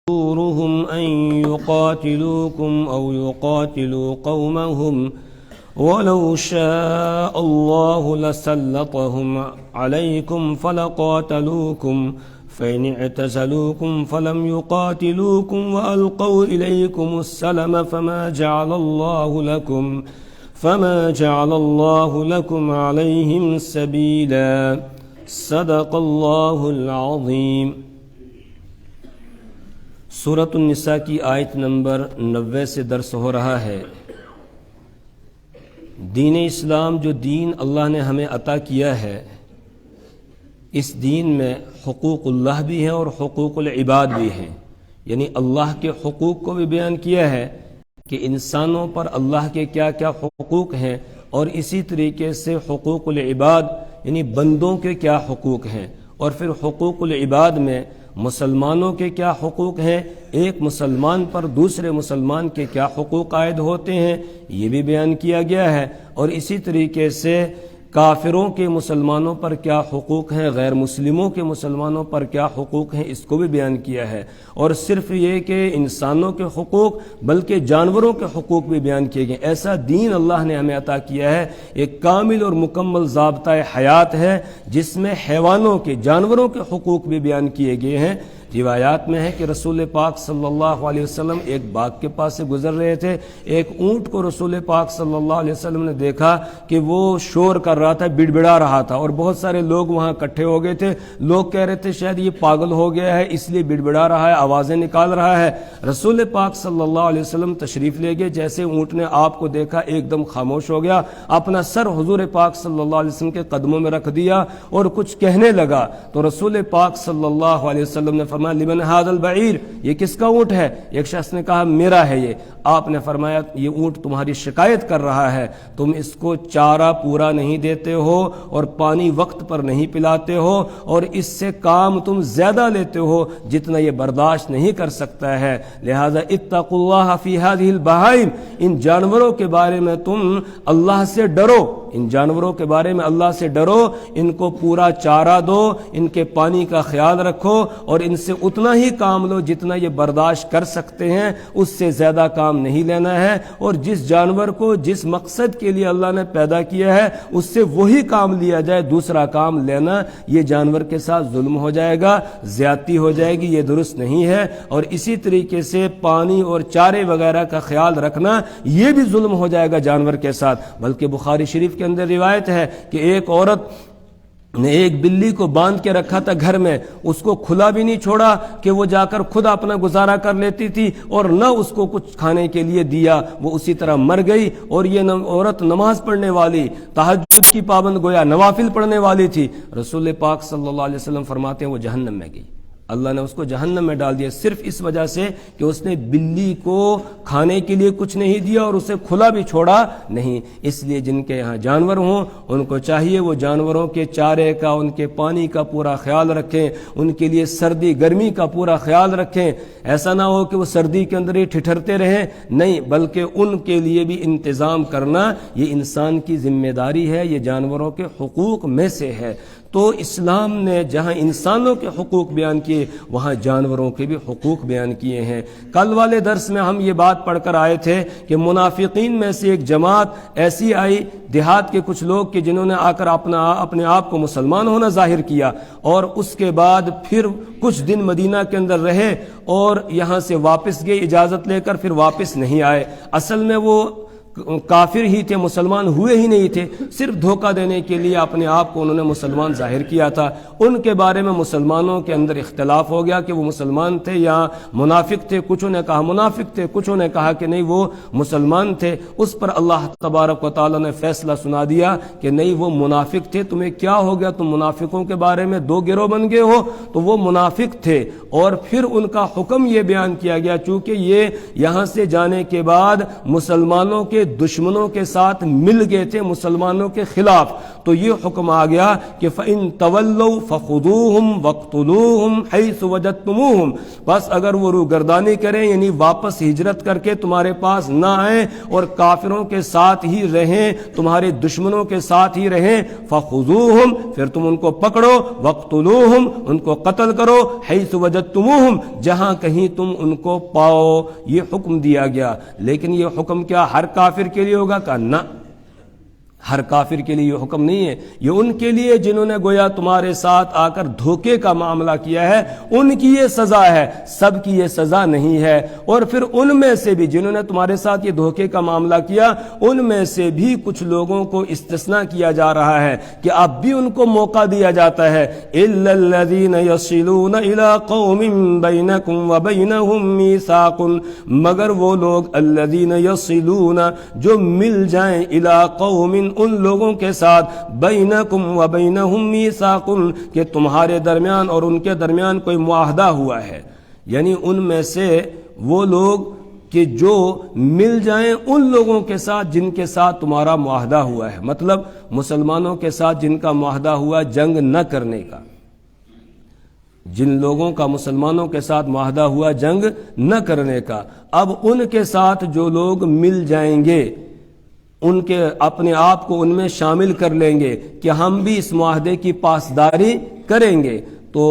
يأمرهم أن يقاتلوكم أو يقاتلوا قومهم ولو شاء الله لسلطهم عليكم فلقاتلوكم فإن اعتزلوكم فلم يقاتلوكم وألقوا إليكم السلم فما جعل الله لكم عليهم سبيلا صدق الله العظيم۔ سورۃ النساء کی آیت نمبر 90 سے درس ہو رہا ہے۔ دین اسلام جو دین اللہ نے ہمیں عطا کیا ہے، اس دین میں حقوق اللہ بھی ہیں اور حقوق العباد بھی ہیں، یعنی اللہ کے حقوق کو بھی بیان کیا ہے کہ انسانوں پر اللہ کے کیا کیا حقوق ہیں، اور اسی طریقے سے حقوق العباد یعنی بندوں کے کیا حقوق ہیں، اور پھر حقوق العباد میں مسلمانوں کے کیا حقوق ہیں، ایک مسلمان پر دوسرے مسلمان کے کیا حقوق عائد ہوتے ہیں، یہ بھی بیان کیا گیا ہے، اور اسی طریقے سے کافروں کے مسلمانوں پر کیا حقوق ہیں، غیر مسلموں کے مسلمانوں پر کیا حقوق ہیں، اس کو بھی بیان کیا ہے۔ اور صرف یہ کہ انسانوں کے حقوق بلکہ جانوروں کے حقوق بھی بیان کیے گئے۔ ایسا دین اللہ نے ہمیں عطا کیا ہے، ایک کامل اور مکمل ضابطۂ حیات ہے جس میں حیوانوں کے جانوروں کے حقوق بھی بیان کیے گئے ہیں۔ روایات میں ہے کہ رسول پاک صلی اللہ علیہ وسلم ایک باغ کے پاس سے گزر رہے تھے، ایک اونٹ کو رسول پاک صلی اللہ علیہ وسلم نے دیکھا کہ وہ شور کر رہا تھا، بڑبڑا رہا تھا، اور بہت سارے لوگ وہاں اکٹھے ہو گئے تھے۔ لوگ کہہ رہے تھے شاید یہ پاگل ہو گیا ہے اس لیے بڑبڑا رہا ہے، آوازیں نکال رہا ہے۔ رسول پاک صلی اللہ علیہ وسلم تشریف لے گئے، جیسے اونٹ نے آپ کو دیکھا ایک دم خاموش ہو گیا، اپنا سر حضور پاک صلی اللہ علیہ وسلم کے قدموں میں رکھ دیا اور کچھ کہنے لگا، تو رسول پاک صلی اللہ علیہ وسلم نے لمن ھذا البعیر، یہ کس کا اونٹ ہے؟ ایک شخص نے کہا میرا ہے یہ۔ آپ نے فرمایا یہ اونٹ تمہاری شکایت کر رہا ہے، تم اس کو چارہ پورا نہیں دیتے ہو اور پانی وقت پر نہیں پلاتے ہو، اور اس سے کام تم زیادہ لیتے ہو جتنا یہ برداشت نہیں کر سکتا ہے، لہذا اتقوا اللہ فی ھذہ البہائم، ان جانوروں کے بارے میں تم اللہ سے ڈرو، ان جانوروں کے بارے میں اللہ سے ڈرو، ان کو پورا چارہ دو، ان کے پانی کا خیال رکھو، اور ان سے اتنا ہی کام لو جتنا یہ برداشت کر سکتے ہیں، اس سے زیادہ کام نہیں لینا ہے، اور جس جانور کو جس مقصد کے لیے اللہ نے پیدا کیا ہے اس سے وہی کام لیا جائے، دوسرا کام لینا یہ جانور کے ساتھ ظلم ہو جائے گا، زیادتی ہو جائے گی، یہ درست نہیں ہے۔ اور اسی طریقے سے پانی اور چارے وغیرہ کا خیال رکھنا یہ بھی ظلم ہو جائے گا جانور کے ساتھ۔ بلکہ بخاری شریف کے اندر روایت ہے کہ ایک عورت نے ایک بلی کو باندھ کے رکھا تھا گھر میں، اس کو کھلا بھی نہیں چھوڑا کہ وہ جا کر خود اپنا گزارا کر لیتی تھی، اور نہ اس کو کچھ کھانے کے لیے دیا، وہ اسی طرح مر گئی۔ اور یہ عورت نماز پڑھنے والی، تہجد کی پابند گویا نوافل پڑھنے والی تھی، رسول پاک صلی اللہ علیہ وسلم فرماتے ہیں وہ جہنم میں گئی، اللہ نے اس کو جہنم میں ڈال دیا، صرف اس وجہ سے کہ اس نے بلی کو کھانے کے لیے کچھ نہیں دیا اور اسے کھلا بھی چھوڑا نہیں۔ اس لیے جن کے یہاں جانور ہوں ان کو چاہیے وہ جانوروں کے چارے کا، ان کے پانی کا پورا خیال رکھیں، ان کے لیے سردی گرمی کا پورا خیال رکھیں۔ ایسا نہ ہو کہ وہ سردی کے اندر ہی ٹھٹھرتے رہیں، نہیں، بلکہ ان کے لیے بھی انتظام کرنا یہ انسان کی ذمہ داری ہے، یہ جانوروں کے حقوق میں سے ہے۔ تو اسلام نے جہاں انسانوں کے حقوق بیان کیے وہاں جانوروں کے بھی حقوق بیان کیے ہیں۔ کل والے درس میں ہم یہ بات پڑھ کر آئے تھے کہ منافقین میں سے ایک جماعت ایسی آئی، دیہات کے کچھ لوگ کہ جنہوں نے آ کر اپنے آپ کو مسلمان ہونا ظاہر کیا، اور اس کے بعد پھر کچھ دن مدینہ کے اندر رہے اور یہاں سے واپس گئے اجازت لے کر، پھر واپس نہیں آئے۔ اصل میں وہ کافر ہی تھے، مسلمان ہوئے ہی نہیں تھے، صرف دھوکہ دینے کے لیے اپنے آپ کو انہوں نے مسلمان ظاہر کیا تھا۔ ان کے بارے میں مسلمانوں کے اندر اختلاف ہو گیا کہ وہ مسلمان تھے یا منافق تھے، کچھوں نے کہا منافق تھے، کچھوں نے کہا کہ نہیں وہ مسلمان تھے۔ اس پر اللہ تبارک و تعالیٰ نے فیصلہ سنا دیا کہ نہیں وہ منافق تھے، تمہیں کیا ہو گیا، تم منافقوں کے بارے میں دو گروہ بن گئے ہو، تو وہ منافق تھے۔ اور پھر ان کا حکم یہ بیان کیا گیا، چونکہ یہ یہاں سے جانے کے بعد مسلمانوں کے کے دشمنوں کے ساتھ مل گئے تھے مسلمانوں کے خلاف، تو یہ حکم آ گیا کہ فَإِن تَوَلَّوْا فَخُذُوهُمْ وَاقْتُلُوهُمْ حَيْثُ وَجَدتُّمُوهُمْ، بس اگر وہ روگردانی کریں یعنی واپس ہجرت کر کے تمہارے پاس نہ آئیں اور کافروں کے ساتھ ہی رہیں، تمہارے دشمنوں کے ساتھ ہی رہیں، فَخُذُوهُمْ، پھر تم ان کو پکڑو، وَاقْتُلُوهُمْ، ان کو قتل کرو، حَيْثُ وَجَدتُّمُوهُمْ، جہاں کہیں تم ان کو پاؤ، یہ حکم دیا گیا۔ لیکن یہ حکم کیا ہر کافر کے لیے ہوگا؟ کہ نہ، ہر کافر کے لیے یہ حکم نہیں ہے، یہ ان کے لیے جنہوں نے گویا تمہارے ساتھ آ کر دھوکے کا معاملہ کیا ہے، ان کی یہ سزا ہے، سب کی یہ سزا نہیں ہے۔ اور پھر ان میں سے بھی جنہوں نے تمہارے ساتھ یہ دھوکے کا معاملہ کیا، ان میں سے بھی کچھ لوگوں کو استثناء کیا جا رہا ہے کہ اب بھی ان کو موقع دیا جاتا ہے، إِلَّا الَّذِينَ يَصِلُونَ إِلَىٰ قَوْمٍ بَيْنَكُمْ وَبَيْنَهُمْ مِيثَاقٌ، مگر وہ لوگ الَّذِينَ يَصِلُونَ جو مل جائیں إِلَىٰ قَوْمٍ ان لوگوں کے ساتھ بینکم و بینہم میثاق کہ تمہارے درمیان اور ان کے درمیان کوئی معاہدہ ہوا ہے، یعنی ان میں سے وہ لوگ کہ جو مل جائیں ان لوگوں کے ساتھ جن کے ساتھ تمہارا معاہدہ ہوا ہے، مطلب مسلمانوں کے ساتھ جن کا معاہدہ ہوا جنگ نہ کرنے کا، جن لوگوں کا مسلمانوں کے ساتھ معاہدہ ہوا جنگ نہ کرنے کا، اب ان کے ساتھ جو لوگ مل جائیں گے ان کے اپنے آپ کو ان میں شامل کر لیں گے کہ ہم بھی اس معاہدے کی پاسداری کریں گے، تو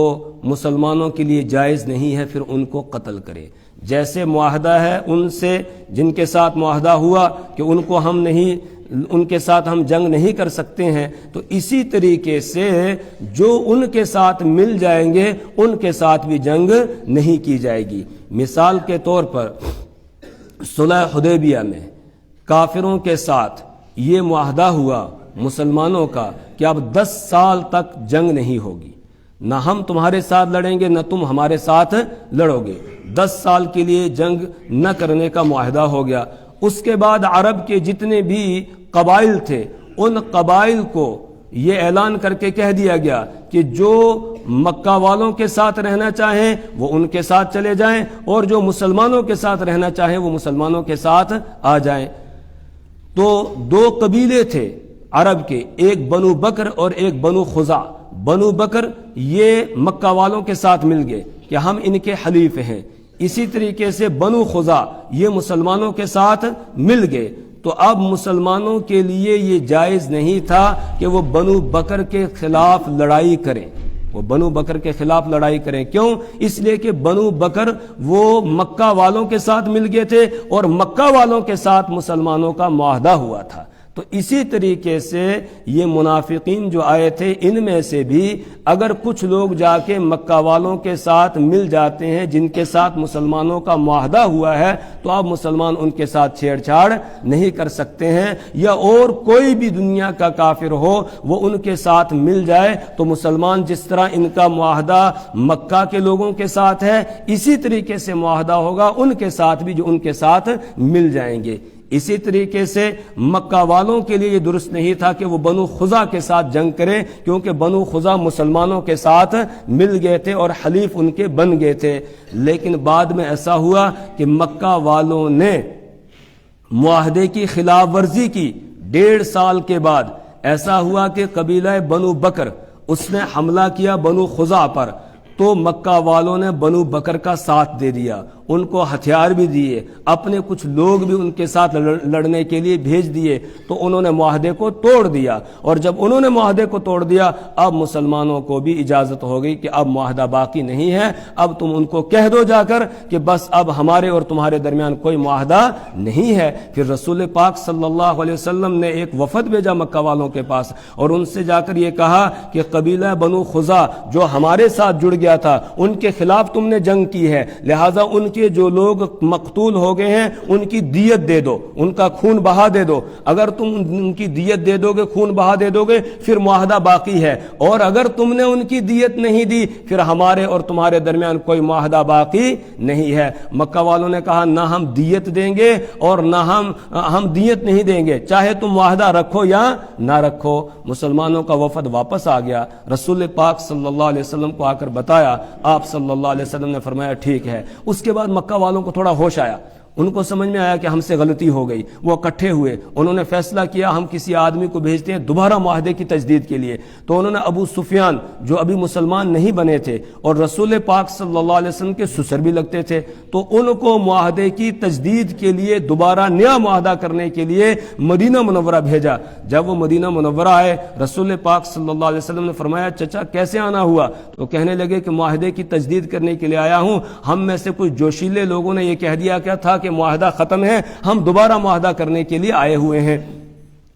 مسلمانوں کے لیے جائز نہیں ہے پھر ان کو قتل کرے۔ جیسے معاہدہ ہے ان سے جن کے ساتھ معاہدہ ہوا کہ ان کو ہم نہیں، ان کے ساتھ ہم جنگ نہیں کر سکتے ہیں، تو اسی طریقے سے جو ان کے ساتھ مل جائیں گے ان کے ساتھ بھی جنگ نہیں کی جائے گی۔ مثال کے طور پر صلح حدیبیہ میں کافروں کے ساتھ یہ معاہدہ ہوا مسلمانوں کا کہ اب 10 سال تک جنگ نہیں ہوگی، نہ ہم تمہارے ساتھ لڑیں گے نہ تم ہمارے ساتھ لڑو گے، 10 سال کے لیے جنگ نہ کرنے کا معاہدہ ہو گیا۔ اس کے بعد عرب کے جتنے بھی قبائل تھے ان قبائل کو یہ اعلان کر کے کہہ دیا گیا کہ جو مکہ والوں کے ساتھ رہنا چاہیں وہ ان کے ساتھ چلے جائیں اور جو مسلمانوں کے ساتھ رہنا چاہیں وہ مسلمانوں کے ساتھ آ جائیں۔ تو 2 قبیلے تھے عرب کے، ایک بنو بکر اور ایک بنو خزا۔ بنو بکر یہ مکہ والوں کے ساتھ مل گئے کہ ہم ان کے حلیف ہیں، اسی طریقے سے بنو خزا یہ مسلمانوں کے ساتھ مل گئے، تو اب مسلمانوں کے لیے یہ جائز نہیں تھا کہ وہ بنو بکر کے خلاف لڑائی کریں، وہ بنو بکر کے خلاف لڑائی کریں۔ کیوں؟ اس لیے کہ بنو بکر وہ مکہ والوں کے ساتھ مل گئے تھے اور مکہ والوں کے ساتھ مسلمانوں کا معاہدہ ہوا تھا۔ تو اسی طریقے سے یہ منافقین جو آئے تھے ان میں سے بھی اگر کچھ لوگ جا کے مکہ والوں کے ساتھ مل جاتے ہیں جن کے ساتھ مسلمانوں کا معاہدہ ہوا ہے، تو اب مسلمان ان کے ساتھ چھیڑ چھاڑ نہیں کر سکتے ہیں، یا اور کوئی بھی دنیا کا کافر ہو وہ ان کے ساتھ مل جائے تو مسلمان جس طرح ان کا معاہدہ مکہ کے لوگوں کے ساتھ ہے اسی طریقے سے معاہدہ ہوگا ان کے ساتھ بھی جو ان کے ساتھ مل جائیں گے۔ اسی طریقے سے مکہ والوں کے لیے یہ درست نہیں تھا کہ وہ بنو خزا کے ساتھ جنگ کریں، کیونکہ بنو خزا مسلمانوں کے ساتھ مل گئے تھے اور حلیف ان کے بن گئے تھے۔ لیکن بعد میں ایسا ہوا کہ مکہ والوں نے معاہدے کی خلاف ورزی کی، 1.5 سال کے بعد ایسا ہوا کہ قبیلہ بنو بکر اس نے حملہ کیا بنو خزا پر، تو مکہ والوں نے بنو بکر کا ساتھ دے دیا، ان کو ہتھیار بھی دیے، اپنے کچھ لوگ بھی ان کے ساتھ لڑنے کے لیے بھیج دیے، تو انہوں نے معاہدے کو توڑ دیا، اور جب انہوں نے معاہدے کو توڑ دیا اب مسلمانوں کو بھی اجازت ہو گئی کہ اب معاہدہ باقی نہیں ہے، اب تم ان کو کہہ دو جا کر کہ بس اب ہمارے اور تمہارے درمیان کوئی معاہدہ نہیں ہے۔ پھر رسول پاک صلی اللہ علیہ وسلم نے ایک وفد بھیجا مکہ والوں کے پاس اور ان سے جا کر یہ کہا کہ قبیلہ بنو خزا جو ہمارے ساتھ جڑ گیا تھا ان کے خلاف تم نے جنگ کی ہے، لہٰذا ان کے جو لوگ مقتول ہو گئے ہیں ان کی دیت دے دو، ان کا خون بہا دے دو، اگر تم ان کی دیت دے دو گے، خون بہا دے دو گے، پھر معاہدہ باقی ہے، اور اگر تم نے ان کی دیت نہیں دی پھر ہمارے اور تمہارے درمیان کوئی معاہدہ باقی نہیں ہے۔ مکہ والوں نے کہا نہ ہم دیت دیں گے اور نہ ہم دیت نہیں دیں گے، چاہے تم معاہدہ رکھو یا نہ رکھو۔ مسلمانوں کا وفد واپس آ گیا، رسول پاک صلی اللہ علیہ وسلم کو آ کر بتایا، آپ صلی اللہ علیہ وسلم نے فرمایا ٹھیک ہے۔ اس کے بعد مکہ والوں کو تھوڑا ہوش آیا، ان کو سمجھ میں آیا کہ ہم سے غلطی ہو گئی، وہ اکٹھے ہوئے، انہوں نے فیصلہ کیا ہم کسی آدمی کو بھیجتے ہیں دوبارہ معاہدے کی تجدید کے لیے۔ تو انہوں نے ابو سفیان جو ابھی مسلمان نہیں بنے تھے اور رسول پاک صلی اللہ علیہ وسلم کے سسر بھی لگتے تھے، تو ان کو معاہدے کی تجدید کے لیے دوبارہ نیا معاہدہ کرنے کے لیے مدینہ منورہ بھیجا۔ جب وہ مدینہ منورہ آئے، رسول پاک صلی اللہ علیہ وسلم نے فرمایا چچا کیسے آنا ہوا؟ تو کہنے لگے کہ معاہدے کی تجدید کرنے کے لیے آیا ہوں، ہم میں سے کچھ جوشیلے لوگوں نے یہ کہہ دیا کیا تھا کہ معاہدہ ختم ہے، ہم دوبارہ معاہدہ کرنے کے لیے آئے ہوئے ہیں۔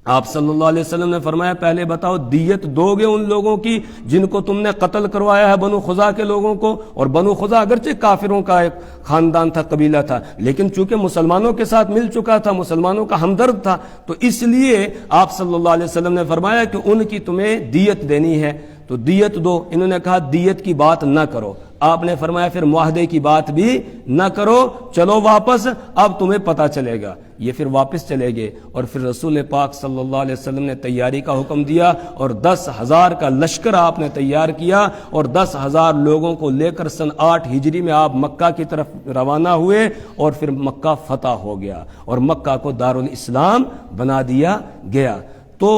آپ صلی اللہ علیہ وسلم نے فرمایا پہلے بتاؤ دیت دو گے ان لوگوں کی جن کو تم نے قتل کروایا ہے بنو خزاع کے لوگوں کو؟ اور بنو خزاع اگرچہ کافروں کا ایک خاندان تھا، قبیلہ تھا، لیکن چونکہ مسلمانوں کے ساتھ مل چکا تھا، مسلمانوں کا ہمدرد تھا، تو اس لیے آپ صلی اللہ علیہ وسلم نے فرمایا کہ ان کی تمہیں دیت دینی ہے، تو دیت دو۔ انہوں نے کہا دیت کی بات نہ کرو۔ آپ نے فرمایا پھر معاہدے کی بات بھی نہ کرو، چلو واپس، اب تمہیں پتہ چلے گا۔ یہ پھر واپس چلے گئے، اور پھر رسول پاک صلی اللہ علیہ وسلم نے تیاری کا حکم دیا، اور 10,000 کا لشکر آپ نے تیار کیا، اور 10,000 لوگوں کو لے کر سن 8 ہجری میں آپ مکہ کی طرف روانہ ہوئے، اور پھر مکہ فتح ہو گیا اور مکہ کو دارالاسلام بنا دیا گیا۔ تو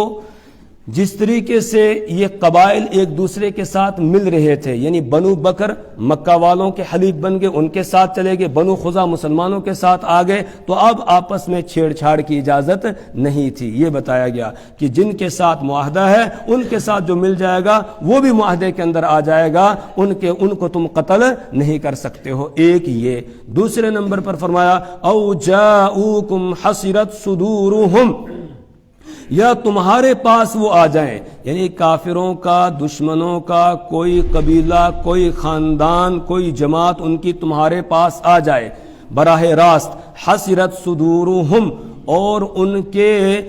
جس طریقے سے یہ قبائل ایک دوسرے کے ساتھ مل رہے تھے، یعنی بنو بکر مکہ والوں کے حلیف بن گئے، ان کے ساتھ چلے گئے، بنو خزاع مسلمانوں کے ساتھ آ گئے، تو اب آپس میں چھیڑ چھاڑ کی اجازت نہیں تھی۔ یہ بتایا گیا کہ جن کے ساتھ معاہدہ ہے ان کے ساتھ جو مل جائے گا وہ بھی معاہدے کے اندر آ جائے گا، ان کو تم قتل نہیں کر سکتے ہو۔ ایک یہ۔ دوسرے نمبر پر فرمایا او جاؤکم حصرت صدورہم، یا تمہارے پاس وہ آ جائیں، یعنی کافروں کا، دشمنوں کا کوئی قبیلہ، کوئی خاندان، کوئی جماعت ان کی تمہارے پاس آ جائے براہ راست، حسرت صدورہم، اور ان کے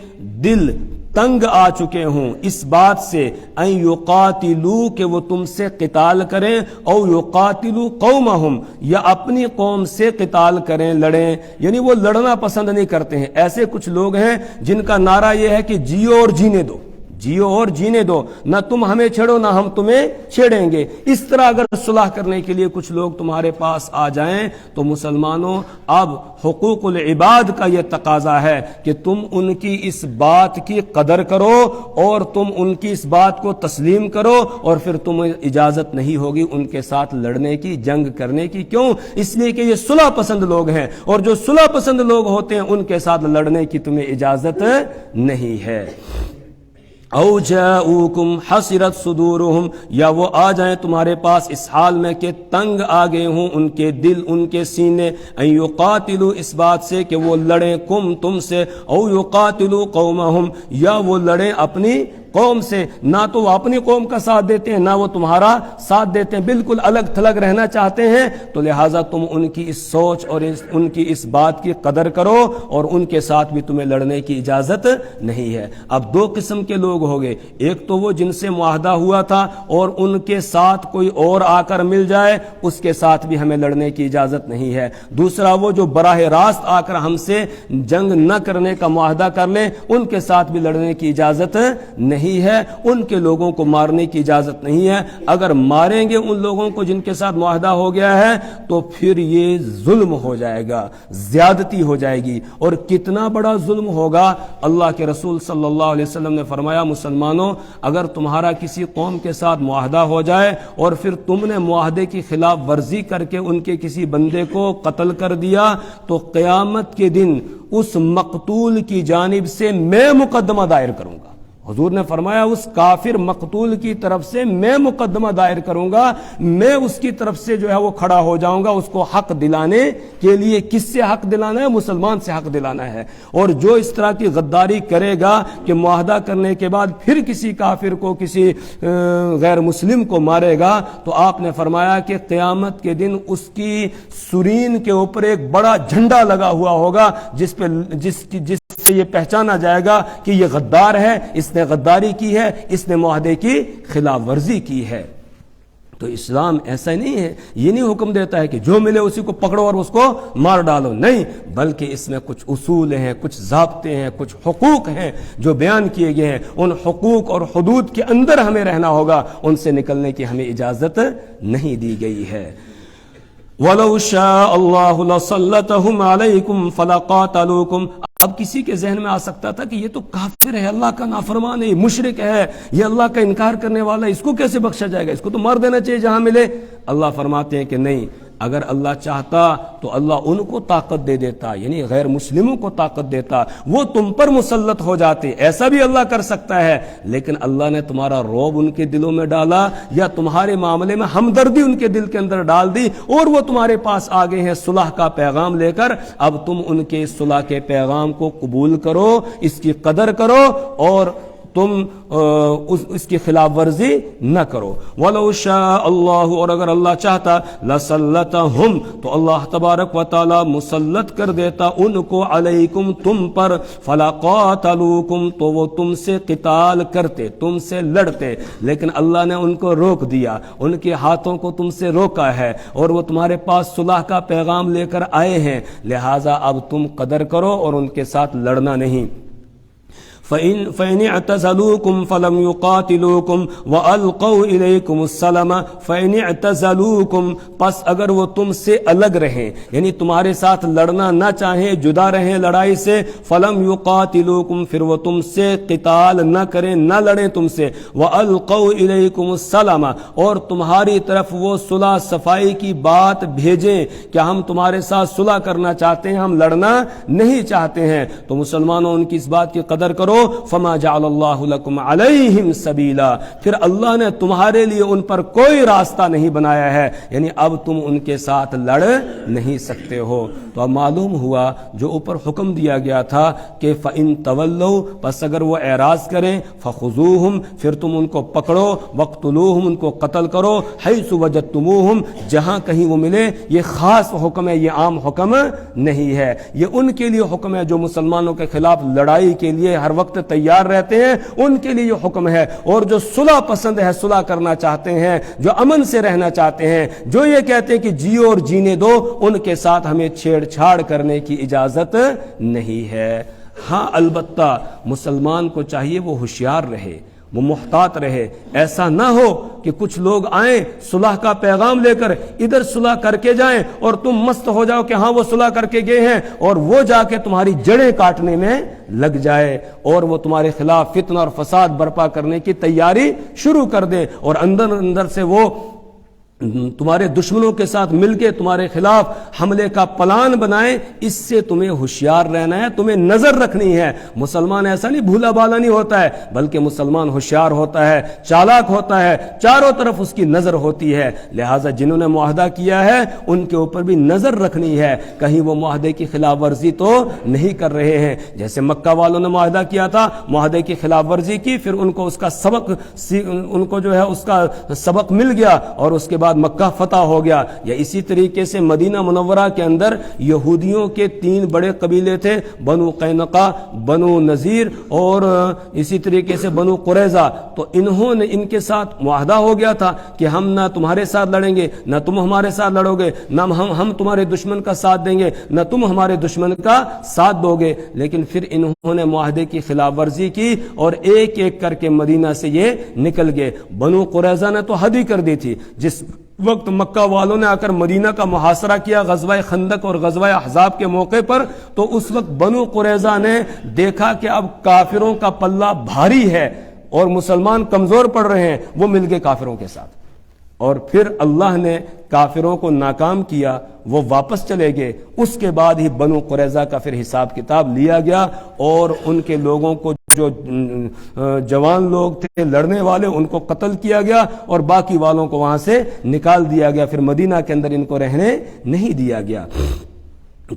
دل تنگ آ چکے ہوں اس بات سے، ان یقاتلوا کہ وہ تم سے قتال کریں، او یقاتلوا قومہم یا اپنی قوم سے قتال کریں، لڑیں، یعنی وہ لڑنا پسند نہیں کرتے ہیں۔ ایسے کچھ لوگ ہیں جن کا نعرہ یہ ہے کہ جیو اور جینے دو، جیو اور جینے دو، نہ تم ہمیں چھیڑو نہ ہم تمہیں چھیڑیں گے۔ اس طرح اگر صلح کرنے کے لیے کچھ لوگ تمہارے پاس آ جائیں تو مسلمانوں اب حقوق العباد کا یہ تقاضا ہے کہ تم ان کی اس بات کی قدر کرو اور تم ان کی اس بات کو تسلیم کرو، اور پھر تمہیں اجازت نہیں ہوگی ان کے ساتھ لڑنے کی، جنگ کرنے کی۔ کیوں؟ اس لیے کہ یہ صلح پسند لوگ ہیں، اور جو صلح پسند لوگ ہوتے ہیں ان کے ساتھ لڑنے کی تمہیں اجازت نہیں ہے۔ او جاؤکم حسرت صدورہم، یا وہ آ جائیں تمہارے پاس اس حال میں کہ تنگ آ گئے ہوں ان کے دل، ان کے سینے، ان یقاتلوا اس بات سے کہ وہ لڑیں کم تم سے، او یقاتلوا قومہم یا وہ لڑیں اپنی قوم سے۔ نہ تو وہ اپنی قوم کا ساتھ دیتے ہیں نہ وہ تمہارا ساتھ دیتے ہیں، بالکل الگ تھلگ رہنا چاہتے ہیں، تو لہٰذا تم ان کی اس سوچ اور ان کی اس بات کی قدر کرو، اور ان کے ساتھ بھی تمہیں لڑنے کی اجازت نہیں ہے۔ اب دو قسم کے لوگ ہو گئے، ایک تو وہ جن سے معاہدہ ہوا تھا اور ان کے ساتھ کوئی اور آ کر مل جائے، اس کے ساتھ بھی ہمیں لڑنے کی اجازت نہیں ہے۔ دوسرا وہ جو براہ راست آ کر ہم سے جنگ نہ کرنے کا معاہدہ کر لیں، ان کے ساتھ بھی لڑنے کی اجازت نہیں ہے، ان کے لوگوں کو مارنے کی اجازت نہیں ہے۔ اگر ماریں گے ان لوگوں کو جن کے ساتھ معاہدہ ہو گیا ہے تو پھر یہ ظلم ہو جائے گا، زیادتی ہو جائے گی، اور کتنا بڑا ظلم ہوگا۔ اللہ کے رسول صلی اللہ علیہ وسلم نے فرمایا مسلمانوں اگر تمہارا کسی قوم کے ساتھ معاہدہ ہو جائے اور پھر تم نے معاہدے کی خلاف ورزی کر کے ان کے کسی بندے کو قتل کر دیا، تو قیامت کے دن اس مقتول کی جانب سے میں مقدمہ دائر کروں گا۔ حضور نے فرمایا اس کافر مقتول کی طرف سے میں مقدمہ دائر کروں گا، میں اس کی طرف سے جو ہے وہ کھڑا ہو جاؤں گا، اس کو حق دلانے کے لیے۔ کس سے حق دلانا ہے؟ مسلمان سے حق دلانا ہے۔ اور جو اس طرح کی غداری کرے گا کہ معاہدہ کرنے کے بعد پھر کسی کافر کو، کسی غیر مسلم کو مارے گا، تو آپ نے فرمایا کہ قیامت کے دن اس کی سرین کے اوپر ایک بڑا جھنڈا لگا ہوا ہوگا جس سے یہ پہچانا جائے گا کہ یہ غدار ہے، اس نے غداری کی ہے، اس نے معاہدے کی خلاف ورزی کی ہے۔ تو اسلام ایسا نہیں ہے، یہ نہیں حکم دیتا ہے کہ جو ملے اسی کو پکڑو اور اس کو مار ڈالو، نہیں، بلکہ اس میں کچھ اصول ہیں، کچھ ضابطے ہیں، کچھ حقوق ہیں جو بیان کیے گئے ہیں۔ ان حقوق اور حدود کے اندر ہمیں رہنا ہوگا، ان سے نکلنے کی ہمیں اجازت نہیں دی گئی ہے۔ وَلَوْ شَاءَ اللَّهُ لَسَلَّطَهُمْ عَلَيْكُمْ فَلَقَاتَلُوكُمْ۔ اب کسی کے ذہن میں آ سکتا تھا کہ یہ تو کافر ہے، اللہ کا نافرمان ہے، یہ مشرک ہے، یہ اللہ کا انکار کرنے والا ہے، اس کو کیسے بخشا جائے گا، اس کو تو مار دینا چاہیے جہاں ملے۔ اللہ فرماتے ہیں کہ نہیں، اگر اللہ چاہتا تو اللہ ان کو طاقت دے دیتا، یعنی غیر مسلموں کو طاقت دیتا، وہ تم پر مسلط ہو جاتے، ایسا بھی اللہ کر سکتا ہے، لیکن اللہ نے تمہارا رعب ان کے دلوں میں ڈالا یا تمہارے معاملے میں ہمدردی ان کے دل کے اندر ڈال دی، اور وہ تمہارے پاس آ گئے ہیں صلح کا پیغام لے کر۔ اب تم ان کے صلح کے پیغام کو قبول کرو، اس کی قدر کرو، اور تم اس کی خلاف ورزی نہ کرو۔ وَلَوْ شَاءَ اللَّهُ، اور اگر اللہ چاہتا، لَسَلَّطَهُمْ، تو اللہ تبارک و تعالی مسلط کر دیتا ان کو، علیکم، تم پر، فَلَقَاتَلُوكُمْ، تو وہ تم سے قتال کرتے، تم سے لڑتے، لیکن اللہ نے ان کو روک دیا، ان کے ہاتھوں کو تم سے روکا ہے، اور وہ تمہارے پاس صلح کا پیغام لے کر آئے ہیں، لہٰذا اب تم قدر کرو اور ان کے ساتھ لڑنا نہیں۔ فَإِنِ اعْتَزَلُوكُمْ فَلَمْ يُقَاتِلُوكُمْ وَأَلْقَوْا إِلَيْكُمُ السَّلَمَ فَإِنِ اعْتَزَلُوكُمْ، پس اگر وہ تم سے الگ رہیں، یعنی تمہارے ساتھ لڑنا نہ چاہیں، جدا رہیں لڑائی سے، فَلَمْ يُقَاتِلُوكُمْ، پھر وہ تم سے قتال نہ کریں، نہ لڑیں تم سے، وَأَلْقَوْا إِلَيْكُمُ السَّلَمَ، اور تمہاری طرف وہ صلح صفائی کی بات بھیجیں کہ ہم تمہارے ساتھ صلح کرنا چاہتے ہیں، ہم لڑنا نہیں چاہتے ہیں، تو مسلمانوں ان کی اس بات کی قدر کرو۔ فما جعل اللہ لکم علیہم سبیلا، پھر اللہ نے تمہارے لیے ان پر کوئی راستہ نہیں بنایا ہے، یعنی اب تم ان کے ساتھ لڑ نہیں سکتے ہو۔ تو اب معلوم ہوا جو اوپر حکم دیا گیا تھا کہ فَإِن تَوَلَّوْا، پس اگر وہ اعراض کریں، فَخُذُوهُمْ، پھر تم ان کو پکڑو، وَاقْتُلُوهُمْ، ان کو قتل کرو، حَيْثُ وَجَدْتُمُوهُمْ، جہاں کہیں وہ ملے۔ یہ خاص حکم ہے، یہ عام حکم نہیں ہے، یہ ان کے لیے حکم ہے جو مسلمانوں کے خلاف لڑائی کے لیے ہر وقت تیار رہتے ہیں، ان کے لیے یہ حکم ہے، اور جو صلح پسند ہے، صلح کرنا چاہتے ہیں، جو امن سے رہنا چاہتے ہیں، جو یہ کہتے ہیں کہ جیو اور جینے دو، ان کے ساتھ ہمیں چھیڑ چھاڑ کرنے کی اجازت نہیں ہے۔ ہاں البتہ مسلمان کو چاہیے وہ ہوشیار رہے، وہ محتاط رہے، ایسا نہ ہو کہ کچھ لوگ آئیں صلح کا پیغام لے کر، ادھر صلح کر کے جائیں اور تم مست ہو جاؤ کہ ہاں وہ صلح کر کے گئے ہیں، اور وہ جا کے تمہاری جڑیں کاٹنے میں لگ جائے، اور وہ تمہارے خلاف فتنہ اور فساد برپا کرنے کی تیاری شروع کر دے، اور اندر اندر سے وہ تمہارے دشمنوں کے ساتھ مل کے تمہارے خلاف حملے کا پلان بنائیں۔ اس سے تمہیں ہوشیار رہنا ہے، تمہیں نظر رکھنی ہے۔ مسلمان ایسا نہیں بھولا بالا نہیں ہوتا ہے، بلکہ مسلمان ہوشیار ہوتا ہے، چالاک ہوتا ہے، چاروں طرف اس کی نظر ہوتی ہے، لہٰذا جنہوں نے معاہدہ کیا ہے ان کے اوپر بھی نظر رکھنی ہے، کہیں وہ معاہدے کی خلاف ورزی تو نہیں کر رہے ہیں۔ جیسے مکہ والوں نے معاہدہ کیا تھا، معاہدے کی خلاف ورزی کی، پھر ان کو اس کا سبق، ان کو جو ہے اس کا سبق مل گیا، اور اس کے بعد مکہ فتح ہو گیا۔ یا اسی طریقے سے مدینہ منورہ کے اندر یہودیوں کے 3 بڑے قبیلے تھے، بنو قینقاع، بنو نذیر، اور اسی طریقے سے بنو قریظہ، تو انہوں نے ان کے ساتھ معاہدہ ہو گیا تھا کہ ہم نہ تمہارے ساتھ لڑیں گے، نہ تم ہمارے ساتھ لڑو گے، نہ ہم تمہارے دشمن کا ساتھ دیں گے، نہ تم ہمارے دشمن کا ساتھ دو گے، لیکن پھر انہوں نے معاہدے کی خلاف ورزی کی اور ایک ایک کر کے مدینہ سے یہ نکل گئے۔ بنو قریظہ نے تو حد ہی کر دی تھی، جس وقت مکہ والوں نے آ کر مدینہ کا محاصرہ کیا غزوہ خندق اور غزوہ احزاب کے موقع پر، تو اس وقت بنو قریظہ نے دیکھا کہ اب کافروں کا پلہ بھاری ہے اور مسلمان کمزور پڑ رہے ہیں، وہ مل گئے کافروں کے ساتھ، اور پھر اللہ نے کافروں کو ناکام کیا، وہ واپس چلے گئے۔ اس کے بعد ہی بنو قریظہ کا پھر حساب کتاب لیا گیا، اور ان کے لوگوں کو، جو جوان لوگ تھے لڑنے والے، ان کو قتل کیا گیا، اور باقی والوں کو وہاں سے نکال دیا گیا، پھر مدینہ کے اندر ان کو رہنے نہیں دیا گیا۔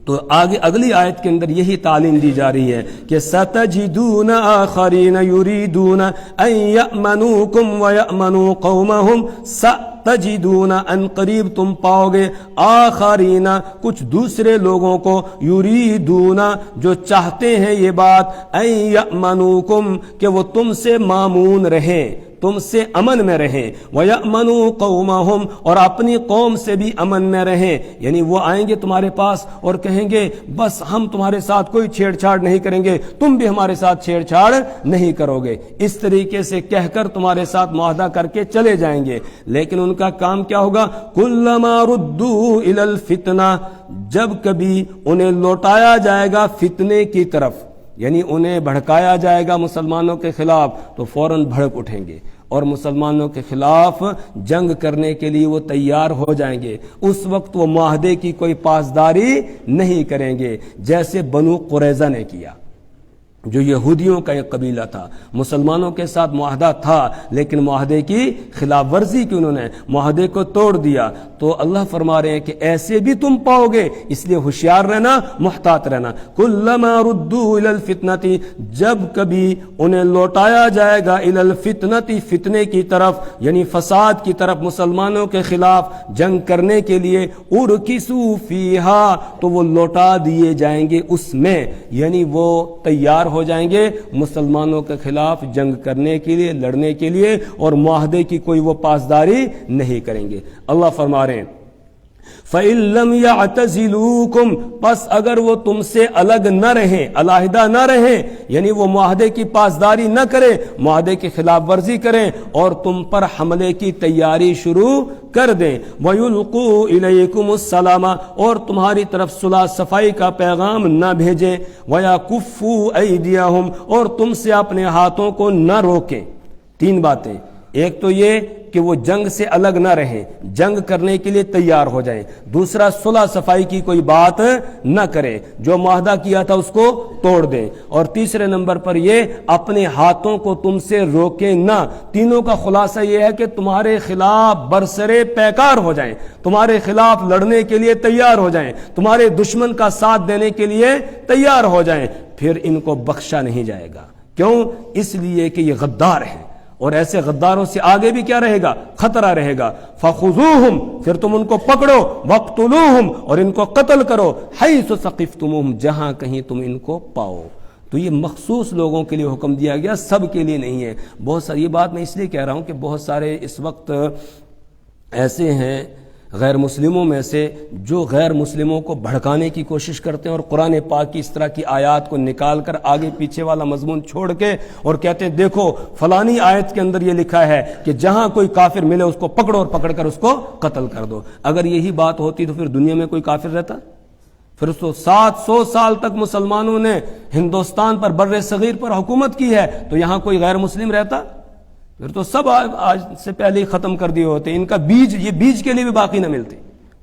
تو آگے اگلی آیت کے اندر یہی تعلیم دی جا رہی ہے کہ سَتَجِدُونَ آخَرِينَ يُرِيدُونَ أَن يَأْمَنُوكُمْ وَيَأْمَنُوا قَوْمَهُمْ تجدون، ان قریب تم پاؤ گے، آخرین، کچھ دوسرے لوگوں کو، یریدون، جو چاہتے ہیں یہ بات، ان یأمنوکم، کہ وہ تم سے مامون رہیں، تم سے امن میں رہیں، وَيَأْمَنُوا قَوْمَهُمْ، اور اپنی قوم سے بھی امن میں رہیں، یعنی وہ آئیں گے تمہارے پاس اور کہیں گے بس ہم تمہارے ساتھ کوئی چھیڑ چھاڑ نہیں کریں گے، تم بھی ہمارے ساتھ چھیڑ چھاڑ نہیں کرو گے، اس طریقے سے کہہ کر تمہارے ساتھ معاہدہ کر کے چلے جائیں گے، لیکن ان ان کا کام کیا ہوگا؟ کلما ردوا الی الفتنہ، جب کبھی انہیں لوٹایا جائے گا فتنے کی طرف، یعنی انہیں بھڑکایا جائے گا مسلمانوں کے خلاف، تو فوراً بھڑک اٹھیں گے اور مسلمانوں کے خلاف جنگ کرنے کے لیے وہ تیار ہو جائیں گے۔ اس وقت وہ معاہدے کی کوئی پاسداری نہیں کریں گے، جیسے بنو قریظہ نے کیا، جو یہودیوں کا ایک قبیلہ تھا، مسلمانوں کے ساتھ معاہدہ تھا لیکن معاہدے کی خلاف ورزی کی، انہوں نے معاہدے کو توڑ دیا۔ تو اللہ فرما رہے ہیں کہ ایسے بھی تم پاؤ گے، اس لیے ہوشیار رہنا، محتاط رہنا۔ کلما ردوا الی الفتنۃ، جب کبھی انہیں لوٹایا جائے گا الی الفتنۃ، فتنے کی طرف، یعنی فساد کی طرف، مسلمانوں کے خلاف جنگ کرنے کے لیے، ارکسوا فیہا، تو وہ لوٹا دیے جائیں گے اس میں، یعنی وہ تیار ہو جائیں گے مسلمانوں کے خلاف جنگ کرنے کے لیے، لڑنے کے لیے، اور معاہدے کی کوئی وہ پاسداری نہیں کریں گے۔ اللہ فرما رہے ہیں فَإِن لَّمْ يَعْتَزِلُوكُمْ، پس اگر وہ تم سے الگ نہ رہیں، علیحدہ نہ رہیں، یعنی وہ معاہدے کی پاسداری نہ کریں، معاہدے کی خلاف ورزی کریں اور تم پر حملے کی تیاری شروع کر دیں، وَيُلْقُوا إِلَيْكُمُ السَّلَامَ، اور تمہاری طرف صلح صفائی کا پیغام نہ بھیجیں، وَيَكُفُّوا أَيْدِيَهُمْ، اور تم سے اپنے ہاتھوں کو نہ روکیں۔ تین باتیں، ایک تو یہ کہ وہ جنگ سے الگ نہ رہیں، جنگ کرنے کے لیے تیار ہو جائیں، دوسرا صلح صفائی کی کوئی بات نہ کریں، جو معاہدہ کیا تھا اس کو توڑ دیں، اور تیسرے نمبر پر یہ اپنے ہاتھوں کو تم سے روکیں نہ۔ تینوں کا خلاصہ یہ ہے کہ تمہارے خلاف برسرے پیکار ہو جائیں، تمہارے خلاف لڑنے کے لیے تیار ہو جائیں، تمہارے دشمن کا ساتھ دینے کے لیے تیار ہو جائیں، پھر ان کو بخشا نہیں جائے گا۔ کیوں؟ اس لیے کہ یہ غدار ہیں، اور ایسے غداروں سے آگے بھی کیا رہے گا؟ خطرہ رہے گا۔ فَخُذُوهُمْ، پھر تم ان کو پکڑو، وَاقْتُلُوهُمْ، اور ان کو قتل کرو، حَيْثُ ثَقِفْتُمُوهُمْ، جہاں کہیں تم ان کو پاؤ۔ تو یہ مخصوص لوگوں کے لیے حکم دیا گیا، سب کے لیے نہیں ہے۔ بہت ساری، یہ بات میں اس لیے کہہ رہا ہوں کہ بہت سارے اس وقت ایسے ہیں غیر مسلموں میں سے جو غیر مسلموں کو بھڑکانے کی کوشش کرتے ہیں، اور قرآن پاک کی اس طرح کی آیات کو نکال کر آگے پیچھے والا مضمون چھوڑ کے اور کہتے ہیں دیکھو فلانی آیت کے اندر یہ لکھا ہے کہ جہاں کوئی کافر ملے اس کو پکڑو اور پکڑ کر اس کو قتل کر دو۔ اگر یہی بات ہوتی تو پھر دنیا میں کوئی کافر رہتا؟ پھر اس کو 700 سال تک مسلمانوں نے ہندوستان پر، بر صغیر پر حکومت کی ہے، تو یہاں کوئی غیر مسلم رہتا؟ پھر تو سب آج سے پہلے ہی ختم کر دیے ہوتے۔ ان کا بیج، یہ بیج کے لیے بھی باقی نہ ملتے،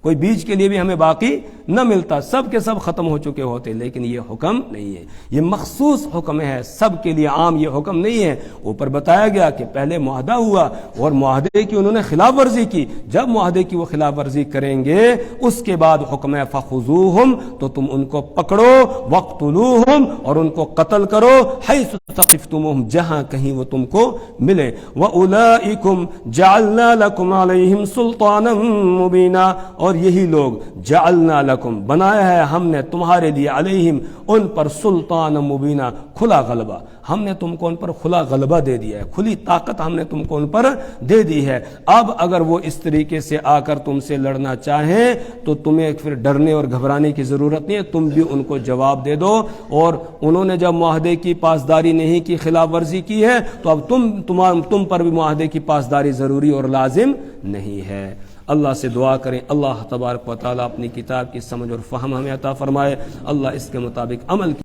کوئی بیج کے لیے بھی ہمیں باقی نہ ملتا، سب کے سب ختم ہو چکے ہوتے۔ لیکن یہ حکم نہیں ہے، یہ مخصوص حکم ہے، سب کے لیے عام یہ حکم نہیں ہے۔ اوپر بتایا گیا کہ پہلے معاہدہ ہوا اور معاہدے کی انہوں نے خلاف ورزی کی، جب معاہدے کی وہ خلاف ورزی کریں گے اس کے بعد حکم ہے فخذوہم، تو تم ان کو پکڑو، وقتلوہم، اور ان کو قتل کرو، حیث ثقفتموہم، جہاں کہیں وہ تم کو ملے، وَأُولَئِكُمْ جَعَلْنَا لَكُمْ عَلَيْهِمْ سُلْطَانًا مُبِينًا، اور یہی لوگ جعلنا لکم، بنایا ہے ہم نے تمہارے لیے، علیہم، ان پر، سلطان مبینہ، کھلا غلبہ، ہم نے تم کو ان پر کھلا غلبہ دے دیا ہے، کھلی طاقت ہم نے تم کو ان پر دے دی ہے۔ اب اگر وہ اس طریقے سے آ کر تم سے لڑنا چاہیں تو تمہیں پھر ڈرنے اور گھبرانے کی ضرورت نہیں ہے، تم بھی ان کو جواب دے دو۔ اور انہوں نے جب معاہدے کی پاسداری نہیں کی، خلاف ورزی کی ہے، تو اب تم پر بھی معاہدے کی پاسداری ضروری اور لازم نہیں ہے۔ اللہ سے دعا کریں اللہ تبارک و تعالیٰ اپنی کتاب کی سمجھ اور فہم ہمیں عطا فرمائے، اللہ اس کے مطابق عمل کی